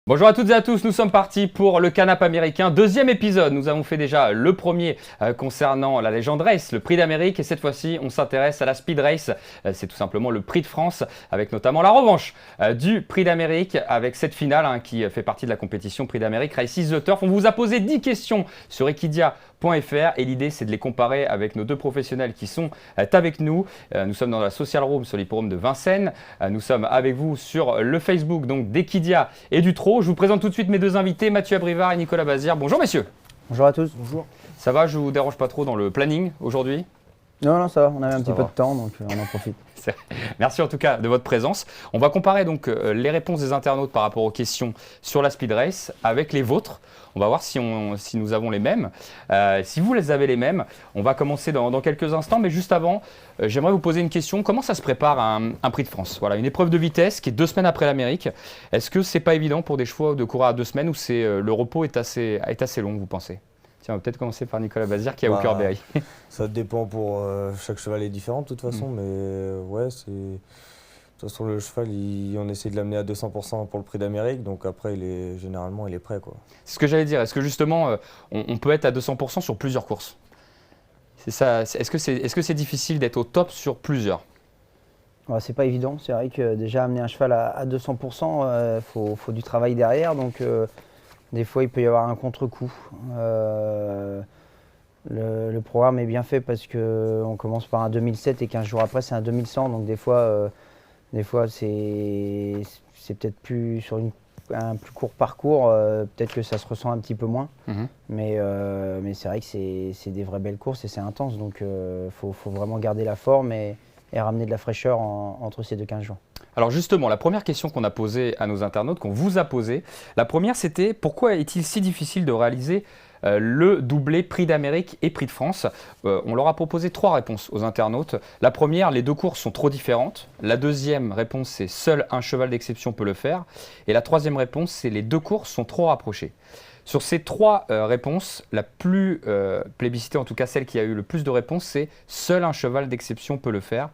Bonjour à toutes et à tous, nous sommes partis pour le Canap américain, deuxième épisode. Nous avons fait déjà le premier concernant la Legend Race, le prix d'Amérique, et cette fois-ci on s'intéresse à la Speed Race. C'est tout simplement le prix de France, avec notamment la revanche du prix d'Amérique, avec cette finale qui fait partie de la compétition prix d'Amérique Races the Turf. On vous a posé 10 questions sur equidia.fr et l'idée c'est de les comparer avec nos deux professionnels qui sont avec nous. Nous sommes dans la Social Room sur l'hippodrome de Vincennes. Nous sommes avec vous sur le Facebook donc d'Equidia et du Trot. Je vous présente tout de suite mes deux invités, Mathieu Abrivard et Nicolas Bazir. Bonjour messieurs. Bonjour à tous. Bonjour. Ça va, je vous dérange pas trop dans le planning aujourd'hui? Non, ça va, on avait un petit peu de temps, donc on en profite. Merci en tout cas de votre présence. On va comparer donc les réponses des internautes par rapport aux questions sur la Speed Race avec les vôtres. On va voir si nous avons les mêmes. Si vous les avez les mêmes, on va commencer dans quelques instants. Mais juste avant, j'aimerais vous poser une question. Comment ça se prépare un prix de France? Voilà, une épreuve de vitesse qui est 2 semaines après l'Amérique. Est-ce que c'est pas évident pour des chevaux de courir à 2 semaines où le repos est assez long, vous pensez? Tiens, on va peut-être commencer par Nicolas Bazir qui est au cœur Berry. Ça dépend pour chaque cheval est différent de toute façon, mais ouais, c'est. De toute façon, le cheval, on essaie de l'amener à 200% pour le prix d'Amérique, donc après, généralement, il est prêt, quoi. C'est ce que j'allais dire. Est-ce que justement, on peut être à 200% sur plusieurs courses? C'est ça. Est-ce que c'est difficile d'être au top sur plusieurs? Ouais, c'est pas évident. C'est vrai que déjà amener un cheval à 200%, faut du travail derrière, donc des fois il peut y avoir un contre-coup. Le programme est bien fait parce qu'on commence par un 2007 et 15 jours après c'est un 2100, donc des fois c'est peut-être plus sur un plus court parcours, peut-être que ça se ressent un petit peu moins. Mais c'est vrai que c'est des vraies belles courses et c'est intense, donc faut vraiment garder la forme et ramener de la fraîcheur entre ces 15 jours. Alors justement, la première question qu'on a posée à nos internautes, qu'on vous a posée, la première c'était pourquoi est-il si difficile de réaliser le doublé prix d'Amérique et prix de France? On leur a proposé 3 réponses aux internautes. La première, les deux courses sont trop différentes. La deuxième réponse, c'est seul un cheval d'exception peut le faire. Et la troisième réponse, c'est les deux courses sont trop rapprochées. Sur ces 3 réponses, la plus plébiscitée, en tout cas celle qui a eu le plus de réponses, c'est seul un cheval d'exception peut le faire.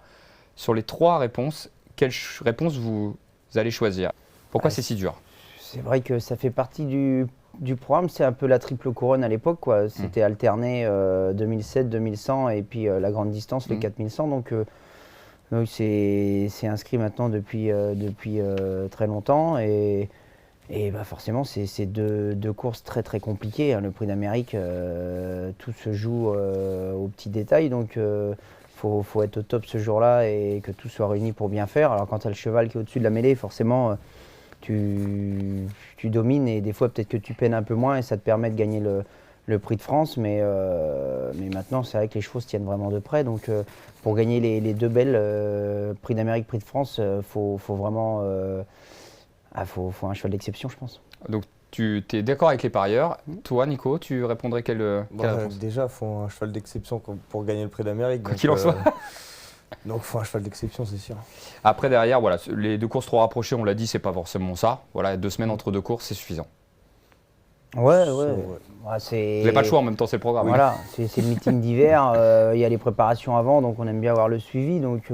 Sur les 3 réponses, quelle réponse vous allez choisir? Pourquoi c'est si dur? C'est vrai que ça fait partie du programme, c'est un peu la triple couronne à l'époque, quoi. C'était alterné 2007, 2100 et puis la grande distance, les 4100. Donc c'est inscrit maintenant depuis très longtemps et forcément c'est deux courses très très compliquées, hein. Le prix d'Amérique, tout se joue aux petits détails, donc faut être au top ce jour-là et que tout soit réuni pour bien faire. Alors quand tu as le cheval qui est au-dessus de la mêlée, forcément tu domines et des fois peut-être que tu peines un peu moins et ça te permet de gagner le prix de France, mais maintenant c'est vrai que les chevaux se tiennent vraiment de près, donc pour gagner les deux belles prix d'Amérique, prix de France, faut vraiment faut un cheval d'exception, je pense. Donc tu es d'accord avec les parieurs. Toi Nico, tu répondrais quelle réponse? Déjà, il faut un cheval d'exception pour gagner le prix d'Amérique. Quoi qu'il en soit. Donc il faut un cheval d'exception, c'est sûr. Après derrière, voilà, les deux courses trop rapprochées, on l'a dit, c'est pas forcément ça. Voilà, 2 semaines entre 2 courses, c'est suffisant. Ouais. Vous n'avez pas le choix, en même temps c'est le programme. Voilà, c'est le meeting d'hiver, il y a les préparations avant, donc on aime bien avoir le suivi. Donc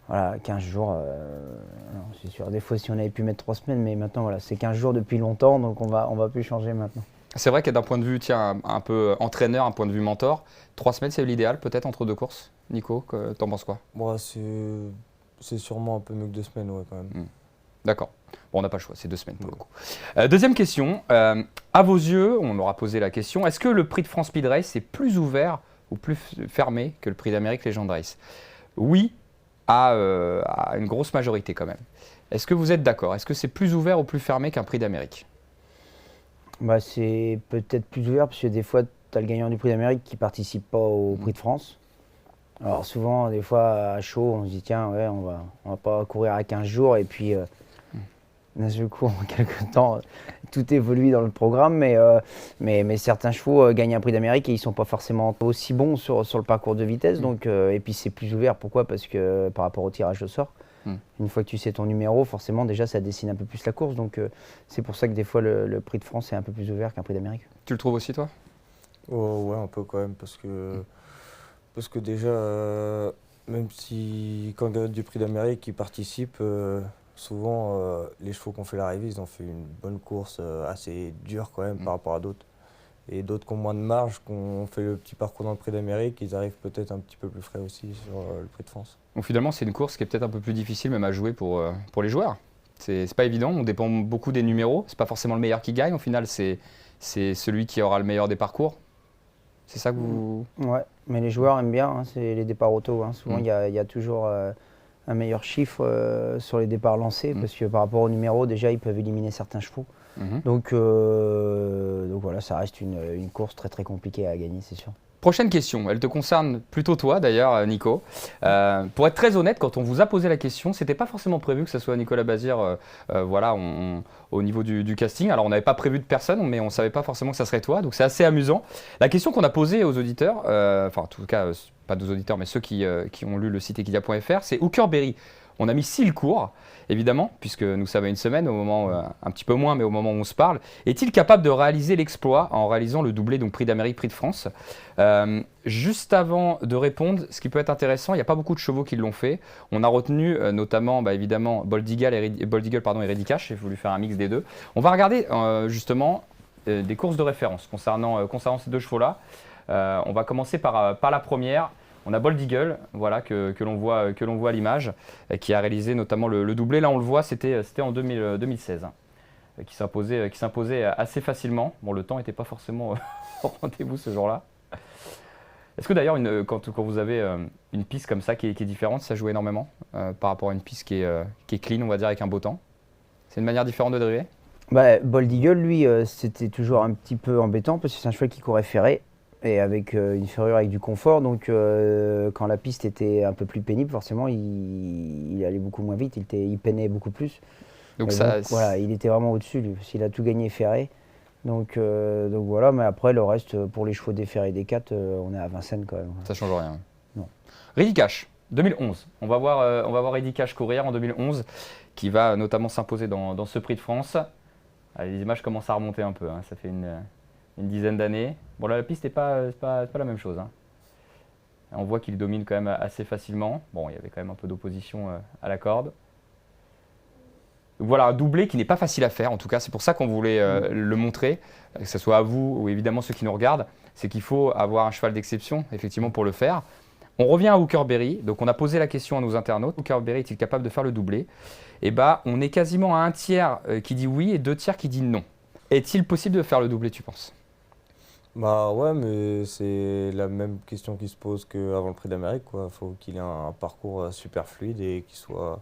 voilà, 15 jours, c'est sûr. Des fois si on avait pu mettre 3 semaines, mais maintenant voilà, c'est 15 jours depuis longtemps, donc on va plus changer maintenant. C'est vrai que d'un point de vue, un peu entraîneur, un point de vue mentor, 3 semaines c'est l'idéal peut-être entre 2 courses. Nico, t'en penses quoi? C'est sûrement un peu mieux que 2 semaines, ouais, quand même. D'accord. Bon, on n'a pas le choix, c'est 2 semaines pour le coup. Deuxième question, à vos yeux, on aura posé la question, est-ce que le prix de France Speed Race est plus ouvert ou plus fermé que le prix d'Amérique Legend Race? Oui, à une grosse majorité quand même. Est-ce que vous êtes d'accord? Est-ce que c'est plus ouvert ou plus fermé qu'un prix d'Amérique? C'est peut-être plus ouvert parce que des fois, tu as le gagnant du prix d'Amérique qui ne participe pas au prix de France. Alors souvent, des fois, à chaud, on se dit tiens, ouais, on va pas courir à 15 jours et puis d'un seul coup, en quelques temps, tout évolue dans le programme, mais certains chevaux gagnent un prix d'Amérique et ils ne sont pas forcément aussi bons sur le parcours de vitesse. Donc, et puis c'est plus ouvert, pourquoi? Parce que par rapport au tirage au sort, une fois que tu sais ton numéro, forcément déjà ça dessine un peu plus la course. Donc c'est pour ça que des fois le prix de France est un peu plus ouvert qu'un prix d'Amérique. Tu le trouves aussi toi? Ouais, un peu quand même, parce que déjà, même si quand on gagne du prix d'Amérique, il participe, souvent, les chevaux qui ont fait l'arrivée, ils ont fait une bonne course assez dure quand même par rapport à d'autres. Et d'autres qui ont moins de marge, qui ont fait le petit parcours dans le Prix d'Amérique, ils arrivent peut-être un petit peu plus frais aussi sur le Prix de France. Donc finalement, c'est une course qui est peut-être un peu plus difficile même à jouer pour les joueurs. C'est pas évident, on dépend beaucoup des numéros. C'est pas forcément le meilleur qui gagne. Au final, c'est celui qui aura le meilleur des parcours. C'est ça que vous... Ouais, mais les joueurs aiment bien, hein, c'est les départs auto. Hein. Souvent, il y a toujours un meilleur chiffre sur les départs lancés, parce que par rapport aux numéros, déjà, ils peuvent éliminer certains chevaux. Donc voilà, ça reste une course très très compliquée à gagner, c'est sûr. Prochaine question, elle te concerne plutôt toi d'ailleurs, Nico. Pour être très honnête, quand on vous a posé la question, c'était pas forcément prévu que ce soit Nicolas Bazir voilà, au niveau du casting. Alors on n'avait pas prévu de personne, mais on savait pas forcément que ça serait toi, donc c'est assez amusant. La question qu'on a posée aux auditeurs, enfin en tout cas pas aux auditeurs, mais ceux qui ont lu le site equidia.fr, c'est Hooker Berry. On a mis Silcourt, évidemment, puisque nous sommes à une semaine, au moment, un petit peu moins, mais au moment où on se parle. Est-il capable de réaliser l'exploit en réalisant le doublé, donc Prix d'Amérique, Prix de France? Juste avant de répondre, ce qui peut être intéressant, il n'y a pas beaucoup de chevaux qui l'ont fait. On a retenu notamment, évidemment, Bold Eagle et Ready Cash. J'ai voulu faire un mix des deux. On va regarder justement des courses de référence concernant ces deux chevaux-là. On va commencer par la première. On a Bold Eagle, voilà, que l'on voit à l'image, qui a réalisé notamment le doublé. Là, on le voit, c'était en 2016, hein, qui s'imposait assez facilement. Bon, le temps n'était pas forcément au rendez-vous ce jour-là. Est-ce que d'ailleurs, quand vous avez une piste comme ça qui est différente, ça joue énormément par rapport à une piste qui est clean, on va dire, avec un beau temps? C'est une manière différente de driver? Bold Eagle, lui, c'était toujours un petit peu embêtant parce que c'est un cheval qui courait ferré. Et avec une ferrure avec du confort, donc quand la piste était un peu plus pénible, forcément, il allait beaucoup moins vite, il peinait beaucoup plus. Donc voilà, il était vraiment au-dessus, lui, parce qu'il a tout gagné ferré. Donc voilà, mais après, le reste, pour les chevaux des ferrés des 4, on est à Vincennes quand même. Ça change rien. Non. Ready Cash, 2011. On va voir Ready Cash courir en 2011, qui va notamment s'imposer dans ce Prix de France. Allez, les images commencent à remonter un peu, hein, ça fait une dizaine d'années. Bon là, la piste n'est pas la même chose, hein. On voit qu'il domine quand même assez facilement. Bon, il y avait quand même un peu d'opposition à la corde. Donc voilà, un doublé qui n'est pas facile à faire, en tout cas, c'est pour ça qu'on voulait le montrer, que ce soit à vous ou évidemment ceux qui nous regardent, c'est qu'il faut avoir un cheval d'exception, effectivement, pour le faire. On revient à Hooker Berry, donc on a posé la question à nos internautes, Hooker Berry est-il capable de faire le doublé? Et on est quasiment à un tiers qui dit oui et 2 tiers qui dit non. Est-il possible de faire le doublé, tu penses? Bah ouais, mais c'est la même question qui se pose qu'avant le Prix d'Amérique, quoi. Faut qu'il ait un parcours super fluide et qu'il soit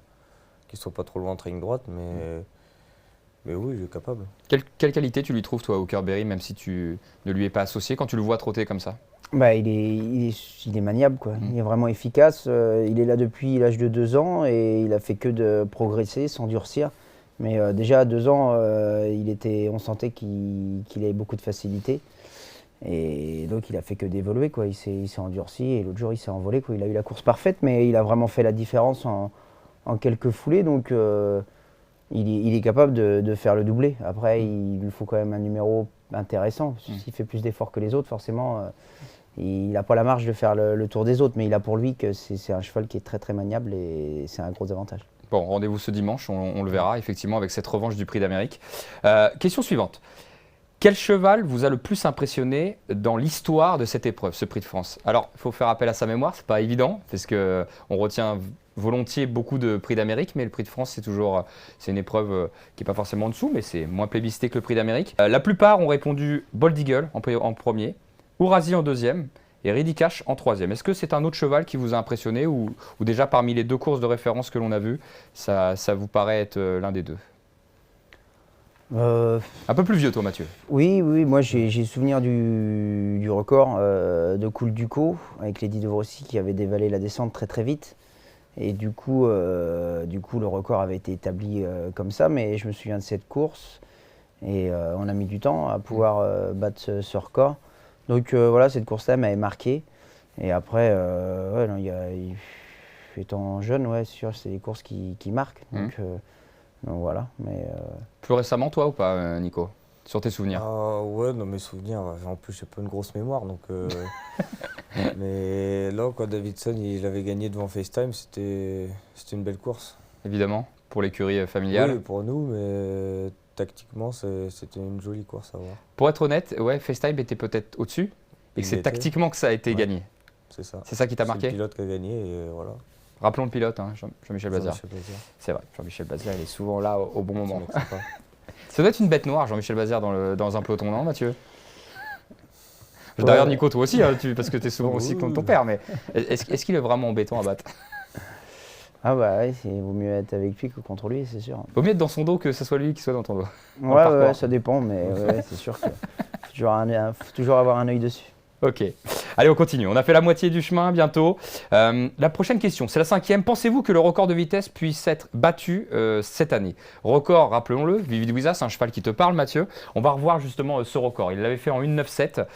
pas trop loin de ligne droite, mais oui, il est capable. Quelle qualité tu lui trouves, toi, Hooker Berry, même si tu ne lui es pas associé, quand tu le vois trotter comme ça? Il est maniable, quoi. Il est vraiment efficace. Il est là depuis l'âge de 2 ans et il a fait que de progresser, s'endurcir. Mais déjà à 2 ans, on sentait qu'il avait beaucoup de facilité. Et donc il a fait que d'évoluer, quoi. Il s'est endurci et l'autre jour il s'est envolé, quoi. Il a eu la course parfaite, mais il a vraiment fait la différence en quelques foulées. Donc il est capable de faire le doublé. Après, il lui faut quand même un numéro intéressant. S'il fait plus d'efforts que les autres, forcément, il n'a pas la marge de faire le tour des autres. Mais il a pour lui que c'est un cheval qui est très très maniable et c'est un gros avantage. Bon, rendez-vous ce dimanche, on le verra effectivement avec cette revanche du Prix d'Amérique. Question suivante. Quel cheval vous a le plus impressionné dans l'histoire de cette épreuve, ce Prix de France? Alors, il faut faire appel à sa mémoire, c'est pas évident, parce qu'on retient volontiers beaucoup de Prix d'Amérique, mais le Prix de France, c'est une épreuve qui n'est pas forcément en dessous, mais c'est moins plébiscité que le Prix d'Amérique. La plupart ont répondu Bold Eagle en premier, Ourasi en deuxième, et Ready Cash en troisième. Est-ce que c'est un autre cheval qui vous a impressionné, ou déjà parmi les 2 courses de référence que l'on a vues, ça vous paraît être l'un des 2? Un peu plus vieux, toi, Mathieu. Oui, moi j'ai souvenir du record de Cool Duco avec Lady de Vrossi qui avait dévalé la descente très très vite. Et du coup le record avait été établi comme ça, mais je me souviens de cette course et on a mis du temps à pouvoir battre ce record. Donc voilà, cette course-là m'avait marqué. Et après, étant jeune, ouais, c'est sûr, c'est des courses qui marquent. Donc voilà, mais... Plus récemment, toi, ou pas, Nico, sur tes souvenirs? Ouais, dans mes souvenirs, en plus j'ai pas une grosse mémoire, donc... mais là, quand Davidson il avait gagné devant FaceTime, c'était une belle course. Évidemment. pour l'écurie familiale. Oui, pour nous, mais tactiquement, c'était une jolie course à voir. Pour être honnête, ouais, FaceTime était peut-être au-dessus et Il que c'est l'était. tactiquement que ça a été gagné. C'est ça. C'est ça qui t'a C'est marqué? le pilote qui a gagné et voilà. Rappelons le pilote, hein, Jean-Michel Bazir. Jean-Michel Bazir. C'est vrai, Jean-Michel Bazir, il est souvent là au bon moment. C'est un mec sympa. Ça doit être une bête noire, Jean-Michel Bazir, dans un peloton, non, Mathieu? Ouais. D'ailleurs, Nico, toi aussi, hein, parce que tu es souvent Oui, aussi oui, contre ton oui. père, mais est-ce qu'il est vraiment embêtant à battre? Ah bah ouais, il vaut mieux être avec lui que contre lui, c'est sûr. Vaut mieux être dans son dos que ce soit lui qui soit dans ton dos. Ouais, parcours. ouais, ça dépend, mais ouais, c'est sûr qu'il faut toujours avoir un œil dessus. Ok. Allez, on continue. On a fait la moitié du chemin bientôt. La prochaine question, c'est la 5e. Pensez-vous que le record de vitesse puisse être battu cette année? Record, rappelons-le, Vivid Wizard, c'est un cheval qui te parle, Mathieu. On va revoir justement ce record. Il l'avait fait en 1,97.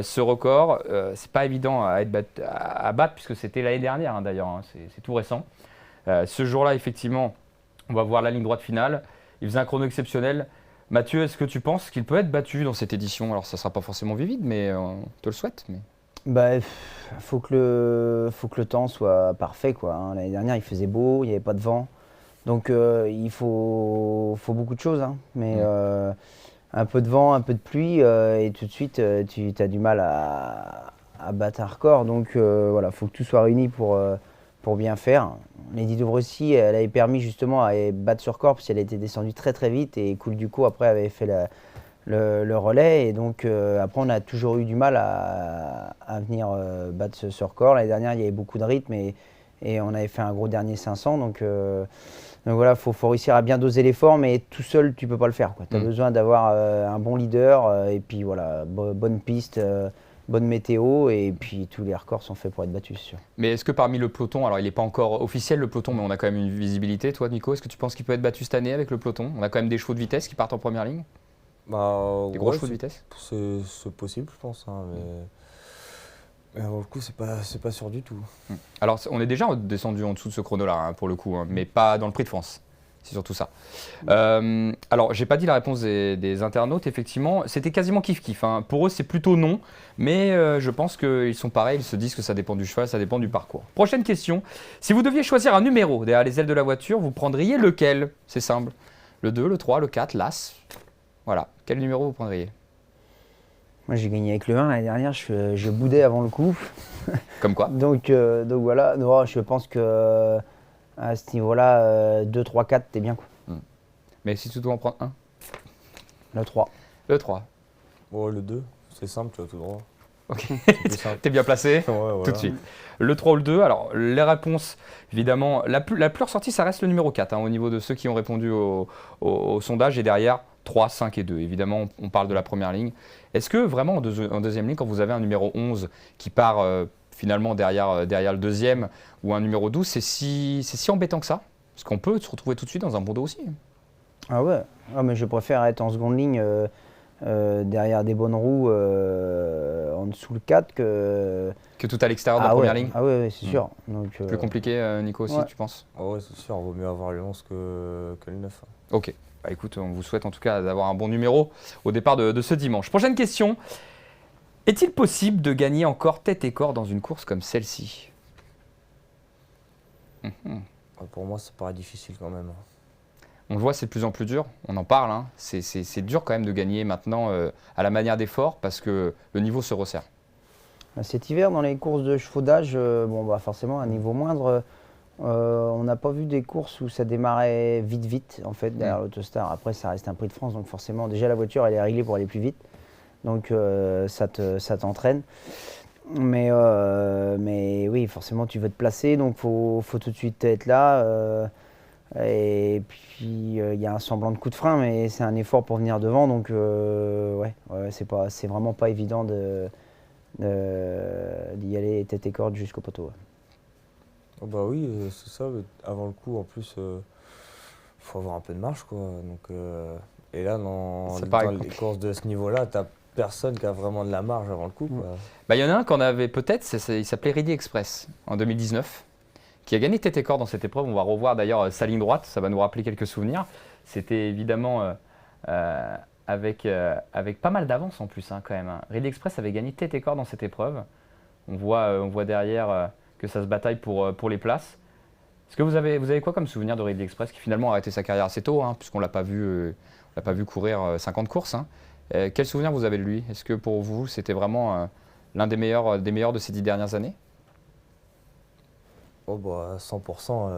Ce record, c'est pas évident à battre puisque c'était l'année dernière hein, d'ailleurs. Hein. C'est tout récent. Ce jour-là, effectivement, on va voir la ligne droite finale. Il faisait un chrono exceptionnel. Mathieu, est-ce que tu penses qu'il peut être battu dans cette édition? Alors, ça ne sera pas forcément Vivid, mais on te le souhaite. Mais... Bah, faut que le temps soit parfait, quoi. Hein. L'année dernière, il faisait beau, il n'y avait pas de vent. Donc, il faut beaucoup de choses. Hein. Mais un peu de vent, un peu de pluie, et tout de suite, tu as du mal à battre un record. Donc, voilà, il faut que tout soit réuni pour bien faire. Lady Devrossi, elle avait permis justement à battre ce record parce qu'elle était descendue très très vite et Cool Duco après avait fait le relais et donc après on a toujours eu du mal à venir battre ce record. L'année dernière il y avait beaucoup de rythme et on avait fait un gros dernier 500 donc voilà, faut réussir à bien doser l'effort mais tout seul tu peux pas le faire. Tu as besoin d'avoir un bon leader et puis voilà, bonne piste. Bonne météo et puis tous les records sont faits pour être battus, c'est sûr. Mais est-ce que parmi le peloton, alors il n'est pas encore officiel le peloton, mais on a quand même une visibilité, toi Nico, est-ce que tu penses qu'il peut être battu cette année avec le peloton? On a quand même des chevaux de vitesse qui partent en première ligne? Bah, Des gros ouais, chevaux de vitesse? c'est possible, je pense. Hein, mais pour le coup, c'est pas sûr du tout. Alors on est déjà descendu en dessous de ce chrono-là, hein, pour le coup, hein, mais pas dans le Prix de France. C'est surtout ça. Alors, j'ai pas dit la réponse des internautes, effectivement. C'était quasiment kiff-kiff. Hein. Pour eux, c'est plutôt non. Mais je pense qu'ils sont pareils. Ils se disent que ça dépend du cheval, ça dépend du parcours. Prochaine question. Si vous deviez choisir un numéro derrière les ailes de la voiture, vous prendriez lequel? C'est simple. Le 2, le 3, le 4, l'As. Voilà. Quel numéro vous prendriez? Moi, j'ai gagné avec le 1 l'année dernière. Je boudais avant le coup. Comme quoi? donc voilà. Non, je pense que... à ce niveau-là, 2, 3, 4, t'es bien quoi. Mais si tu dois en prendre un? Le 3. Le 3. Bon, le 2, c'est simple, tu vas tout droit. Ok. Simple. T'es bien placé? Ouais, voilà. Tout de suite. Le 3 ou le 2, alors les réponses, évidemment, la plus ressortie, ça reste le numéro 4, hein, au niveau de ceux qui ont répondu au sondage, et derrière, 3, 5 et 2. Évidemment, on parle de la première ligne. Est-ce que vraiment, en deuxième ligne, quand vous avez un numéro 11 qui part finalement derrière le deuxième, ou un numéro 12, c'est si embêtant que ça? Parce qu'on peut se retrouver tout de suite dans un bon dos aussi. Ah ouais, mais je préfère être en seconde ligne derrière des bonnes roues en dessous le 4 que... Que tout à l'extérieur de la première ligne? Ah ouais, c'est sûr. Donc, Plus compliqué, Nico, aussi, ouais. tu penses? Oh ouais, c'est sûr, il vaut mieux avoir le 11 que le 9. Ok. Bah, écoute, on vous souhaite en tout cas d'avoir un bon numéro au départ de ce dimanche. Prochaine question. Est-il possible de gagner encore tête et corps dans une course comme celle-ci? Pour moi, ça paraît difficile quand même. On le voit, c'est de plus en plus dur. On en parle. Hein. C'est dur quand même de gagner maintenant à la manière d'effort parce que le niveau se resserre. Cet hiver, dans les courses de chevaudage, forcément, à un niveau moindre, on n'a pas vu des courses où ça démarrait vite, en fait, derrière l'Autostar. Après, ça reste un Prix de France, donc forcément, déjà la voiture, elle est réglée pour aller plus vite. Donc, ça t'entraîne. Mais oui, forcément, tu veux te placer, donc faut tout de suite être là. Et puis, il y a un semblant de coup de frein, mais c'est un effort pour venir devant. Donc, c'est vraiment pas évident d'y aller tête et corde jusqu'au poteau. Ouais. Oh bah oui, c'est ça. Avant le coup, en plus, faut avoir un peu de marge, quoi. Donc, et là, dans les courses de ce niveau-là, t'as personne qui a vraiment de la marge avant le coup. Bah, y en a un qu'on avait peut-être, il s'appelait Ready Express en 2019, qui a gagné tête et corps dans cette épreuve. On va revoir d'ailleurs sa ligne droite, ça va nous rappeler quelques souvenirs. C'était évidemment avec pas mal d'avance en plus, hein, quand même. Hein. Ready Express avait gagné tête et corps dans cette épreuve. On voit derrière que ça se bataille pour les places. Est-ce que vous avez quoi comme souvenir de Ridley Express qui finalement a arrêté sa carrière assez tôt, hein, puisqu'on l'a pas vu courir 50 courses, hein. Quel souvenir vous avez de lui? Est-ce que pour vous c'était vraiment l'un des meilleurs de ces 10 dernières années? Oh, bah, à 100%,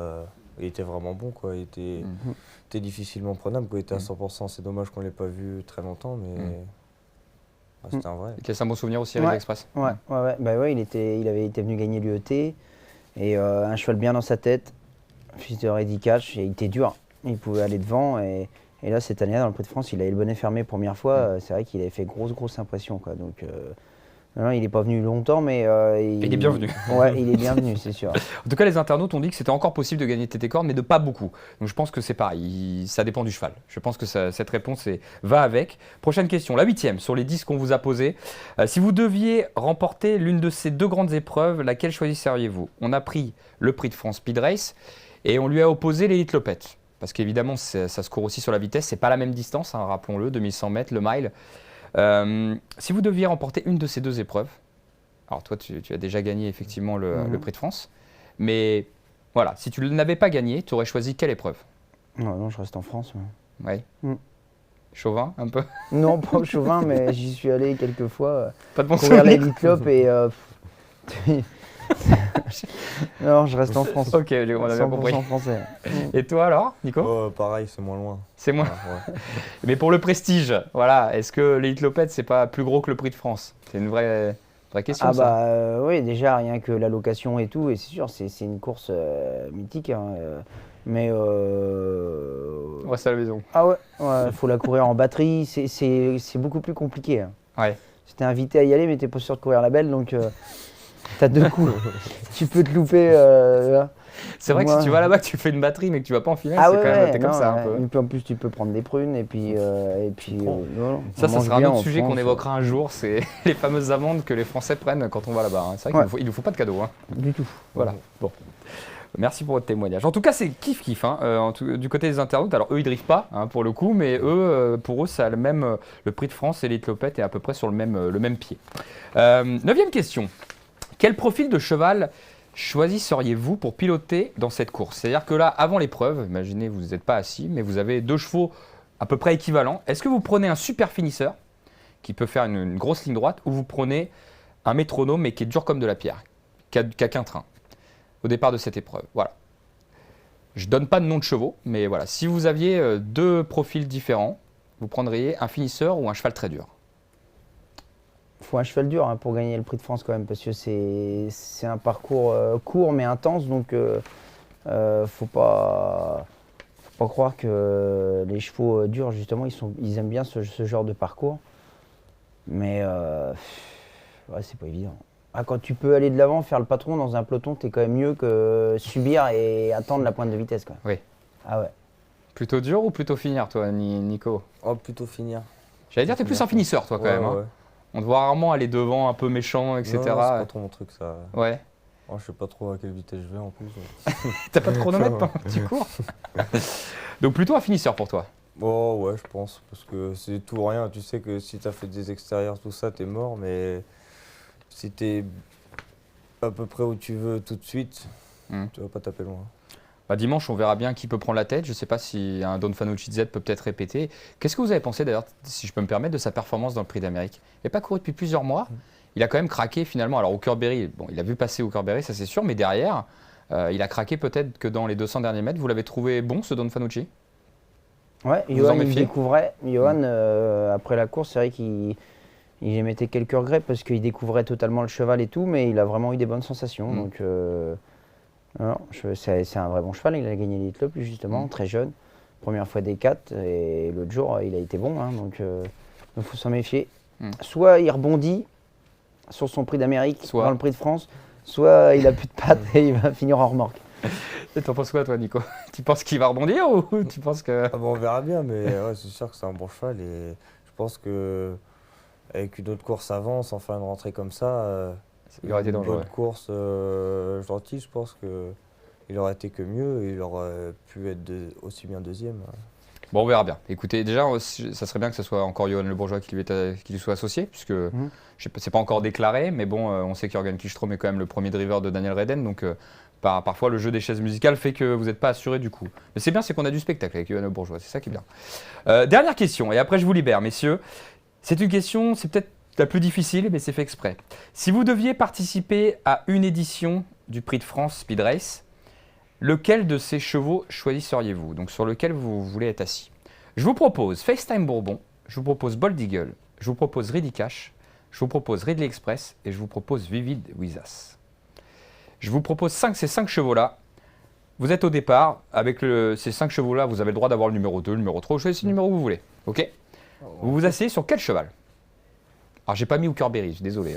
il était vraiment bon, quoi. Il était difficilement prenable, quoi. Il était à 100%. C'est dommage qu'on ne l'ait pas vu très longtemps, mais c'était un vrai. Quel est un bon souvenir aussi, Ridley Express? Ouais. Bah ouais, il avait été venu gagner l'UET et un cheval bien dans sa tête, fils de Reddy Catch, et il était dur. Il pouvait aller devant et là cette année dans le Prix de France, il avait le bonnet fermé première fois. C'est vrai qu'il avait fait grosse impression, quoi. Donc non, il n'est pas venu longtemps, mais il est bienvenu. Ouais, il est bienvenu, c'est sûr. En tout cas, les internautes ont dit que c'était encore possible de gagner TT Corne, mais de pas beaucoup. Donc je pense que c'est pareil, ça dépend du cheval. Je pense que cette réponse va avec. Prochaine question, la 8e, sur les 10 qu'on vous a posés. Si vous deviez remporter l'une de ces deux grandes épreuves, laquelle choisisseriez-vous? On a pris le Prix de France Speed Race et on lui a opposé l'Elite Lopette. Parce qu'évidemment, ça se court aussi sur la vitesse, c'est pas la même distance, hein, rappelons-le, 2100 mètres, le mile. Si vous deviez remporter une de ces deux épreuves, alors toi tu as déjà gagné effectivement le Prix de France, mais voilà, si tu ne l'avais pas gagné, tu aurais choisi quelle épreuve? Non, je reste en France. Ouais. Chauvin un peu? Non, pas chauvin, mais j'y suis allé quelques fois. Pas de bon courir souvenir. l'Elite Lop et non, je reste en France. Ok, on a bien compris. 100% français. Et toi alors, Nico? Pareil, c'est moins loin. C'est moins. Ouais. Mais pour le prestige, voilà, est-ce que l'Elite Lopette c'est pas plus gros que le Prix de France? C'est une vraie question. Ah ça. bah oui, déjà rien que la location et tout, et c'est sûr, c'est une course mythique, hein, mais On reste à la maison. ah ouais, faut la courir en batterie, c'est beaucoup plus compliqué, hein. Ouais. J'étais invité à y aller, mais t'es pas sûr de courir la belle, donc t'as deux coups. Tu peux te louper. C'est vrai que si tu vas là-bas, que tu fais une batterie, mais que tu vas pas en finale, Ah c'est ouais, quand même t'es non, comme ça un peu. Et puis en plus, tu peux prendre des prunes, et puis non, Ça on mange sera un bien autre en sujet qu'on France. évoquera un jour, c'est les fameuses amendes que les Français prennent quand on va là-bas, hein. C'est vrai qu'il nous faut pas de cadeaux, hein. Du tout. Voilà. Bon. Merci pour votre témoignage. En tout cas, c'est kiff-kiff, hein, du côté des internautes. Alors, eux, ils drivent pas, hein, pour le coup, mais eux, pour eux, ça a le Prix de France et l'Elite Lopette est à peu près sur le même pied. 9e question. Quel profil de cheval choisisseriez-vous pour piloter dans cette course? C'est-à-dire que là, avant l'épreuve, imaginez, vous n'êtes pas assis, mais vous avez deux chevaux à peu près équivalents. Est-ce que vous prenez un super finisseur qui peut faire une grosse ligne droite, ou vous prenez un métronome mais qui est dur comme de la pierre, qui a qu'un train au départ de cette épreuve? Voilà. Je donne pas de nom de chevaux, mais voilà. Si vous aviez deux profils différents, vous prendriez un finisseur ou un cheval très dur? Faut un cheval dur, hein, pour gagner le Prix de France quand même, parce que c'est un parcours court mais intense, donc faut pas croire que les chevaux durs, justement, ils aiment bien ce genre de parcours. Mais ouais, c'est pas évident. Ah, quand tu peux aller de l'avant, faire le patron dans un peloton, t'es quand même mieux que subir et attendre la pointe de vitesse, quoi. Oui. Ah ouais. Plutôt dur ou plutôt finir, toi, Nico? Oh, plutôt finir. J'allais dire, t'es plus un finisseur, toi, quand même. Hein. Ouais. On te voit rarement aller devant, un peu méchant, etc. Non, c'est pas trop mon truc, ça. Ouais. Oh, je sais pas trop à quelle vitesse je vais en plus. T'as pas de chronomètre, toi? Tu cours. Donc plutôt un finisseur pour toi? Oh ouais, je pense, parce que c'est tout ou rien. Tu sais que si t'as fait des extérieurs, tout ça, t'es mort, mais si t'es à peu près où tu veux tout de suite, tu vas pas taper loin. Bah, dimanche, on verra bien qui peut prendre la tête. Je ne sais pas si un Don Fanucci Z peut peut-être répéter. Qu'est-ce que vous avez pensé d'ailleurs, si je peux me permettre, de sa performance dans le Prix d'Amérique? Il n'a pas couru depuis plusieurs mois. Il a quand même craqué finalement. Alors au Curberry, bon, il a vu passer au Curberry, ça c'est sûr, mais derrière, il a craqué peut-être que dans les 200 derniers mètres. Vous l'avez trouvé bon, ce Don Fanucci? Ouais, Vous en Johan, il méfiez? découvrait. Johan, après la course, c'est vrai qu'il émettait quelques regrets parce qu'il découvrait totalement le cheval et tout, mais il a vraiment eu des bonnes sensations. Donc, non, c'est un vrai bon cheval. Il a gagné l'Elite Lop, justement, très jeune. Première fois des 4, et l'autre jour, il a été bon. Hein, donc, il faut s'en méfier. Soit il rebondit sur son Prix d'Amérique, dans le Prix de France, soit il a plus de pattes et il va finir en remorque. Et t'en penses quoi, toi, Nico? Tu penses qu'il va rebondir ou tu penses que... Ah bon, on verra bien, mais ouais, c'est sûr que c'est un bon cheval et je pense que avec une autre course avant, sans faire une rentrée comme ça, il aurait été dangereux. Une bonne course gentille, je pense qu'il aurait été que mieux et il aurait pu être aussi bien deuxième. Bon, on verra bien. Écoutez, déjà, ça serait bien que ce soit encore Johan Le Bourgeois qui lui soit associé, puisque c'est pas encore déclaré, mais bon, on sait qu'Jörgen Kihlström est quand même le premier driver de Daniel Redden, donc parfois le jeu des chaises musicales fait que vous n'êtes pas assuré du coup. Mais c'est bien, c'est qu'on a du spectacle avec Johan Le Bourgeois, c'est ça qui est bien. Dernière question, et après je vous libère, messieurs. C'est une question, c'est peut-être la plus difficile, mais c'est fait exprès. Si vous deviez participer à une édition du Prix de France Speed Race, lequel de ces chevaux choisisseriez-vous? Donc sur lequel vous voulez être assis. Je vous propose FaceTime Bourbon, je vous propose Bold Eagle, je vous propose Ready Cash, je vous propose Ridley Express et je vous propose Vivid Wizas. Je vous propose ces 5 chevaux-là. Vous êtes au départ, avec ces 5 chevaux-là, vous avez le droit d'avoir le numéro 2, le numéro 3, vous choisissez le numéro que vous voulez. Ok? Vous vous asseyez sur quel cheval? Alors, j'ai pas mis Hooker Berry, je suis désolé.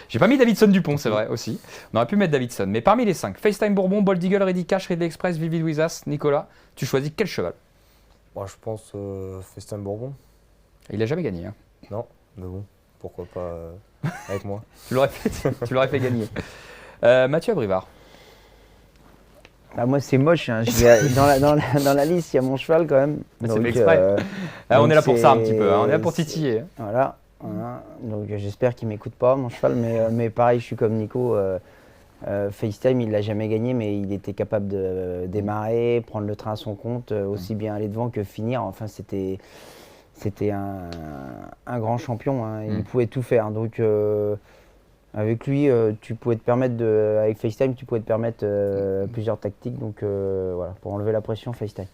J'ai pas mis Davidson Dupont, c'est vrai aussi. On aurait pu mettre Davidson. Mais parmi les 5, FaceTime Bourbon, Bold Eagle, Ready Cash, Ridley Express, Vivid Wizas, Nicolas, tu choisis quel cheval? Moi, je pense FaceTime Bourbon. Il a jamais gagné. Hein. Non, mais bon, pourquoi pas avec moi. Tu l'aurais fait gagner. Mathieu Abrivard. Bah, moi, c'est moche. Hein. Dans la liste, il y a mon cheval quand même. Mais c'est fait exprès. On est là pour ça un petit peu. Hein. On est là pour titiller. Voilà. Donc j'espère qu'il ne m'écoute pas, mon cheval. Mais pareil, je suis comme Nico. FaceTime, il ne l'a jamais gagné, mais il était capable de démarrer, prendre le train à son compte, aussi bien aller devant que finir. Enfin, c'était un grand champion. Hein. Il pouvait tout faire. Donc avec lui, tu pouvais te permettre avec FaceTime, tu pouvais te permettre plusieurs tactiques. Donc voilà, pour enlever la pression, FaceTime.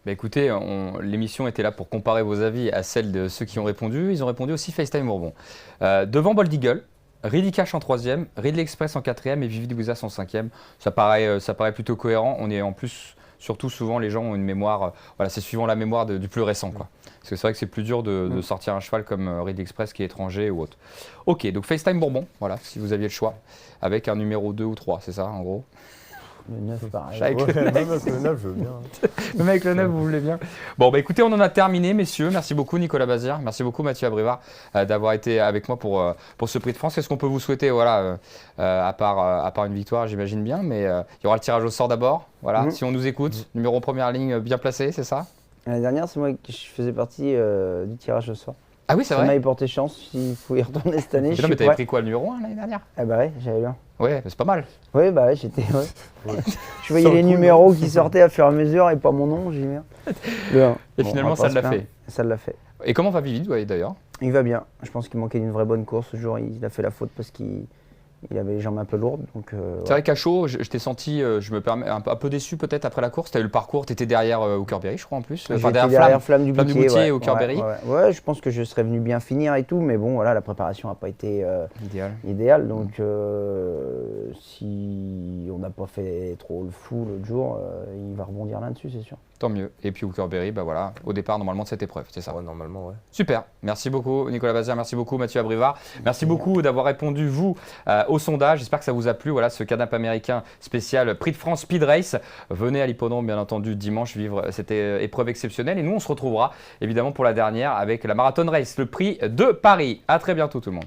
Bah écoutez, l'émission était là pour comparer vos avis à celle de ceux qui ont répondu. Ils ont répondu aussi FaceTime Bourbon. Devant Bold Eagle, Ready Cash en 3e, Ridley Express en 4e et Vivid Wizas en 5e. Ça paraît plutôt cohérent. On est en plus, surtout souvent, les gens ont une mémoire. Voilà, c'est suivant la mémoire du plus récent, quoi. Parce que c'est vrai que c'est plus dur de sortir un cheval comme Ridley Express qui est étranger ou autre. Ok, donc FaceTime Bourbon, voilà, si vous aviez le choix, avec un numéro 2 ou 3, c'est ça en gros? Le 9, pareil. Avec le 9, je veux bien. Même avec le 9, vous voulez bien. Bon, bah écoutez, on en a terminé, messieurs. Merci beaucoup, Nicolas Bazir. Merci beaucoup, Mathieu Abrivard, d'avoir été avec moi pour ce Prix de France. Qu'est-ce qu'on peut vous souhaiter, voilà, à part une victoire, j'imagine bien, mais il y aura le tirage au sort d'abord. Voilà, si on nous écoute, numéro première ligne bien placé, c'est ça? L'année dernière, c'est moi qui faisais partie du tirage au sort. Ah oui, c'est vrai. Ça m'avait porté chance, s'il faut y retourner cette année. Non, mais t'avais pris quoi, le numéro 1 l'année dernière? Ah bah ouais, j'avais eu un. Ouais, c'est pas mal. Oui, bah ouais, j'étais. Ouais. Je voyais les numéros qui sortaient à fur et à mesure et pas mon nom, j'ai mis le 1. Et finalement, ça l'a fait. Ça l'a fait. Et comment va Vivid, d'ailleurs? Il va bien. Je pense qu'il manquait d'une vraie bonne course ce jour. Il a fait la faute parce qu'il avait les jambes un peu lourdes. C'est vrai qu'à chaud, je t'ai senti, je me permets, un peu déçu peut-être après la course. Tu as eu le parcours, tu étais derrière Hooker Berry, je crois en plus. Enfin, derrière Flamme du Boutier et Hooker Berry. Ouais, je pense que je serais venu bien finir et tout, mais bon, voilà, la préparation n'a pas été idéale. Donc, si on n'a pas fait trop le fou l'autre jour, il va rebondir là-dessus, c'est sûr. Tant mieux. Et puis Hooker Berry, bah voilà, au départ normalement de cette épreuve, c'est ça? Ouais, normalement, ouais. Super. Merci beaucoup Nicolas Bazir, merci beaucoup Mathieu Abrivard. Merci beaucoup d'avoir répondu, vous, au sondage. J'espère que ça vous a plu. Voilà, ce canap américain spécial Prix de France Speed Race. Venez à l'hippodrome, bien entendu, dimanche, vivre cette épreuve exceptionnelle. Et nous, on se retrouvera évidemment pour la dernière avec la Marathon Race, le Prix de Paris. À très bientôt tout le monde.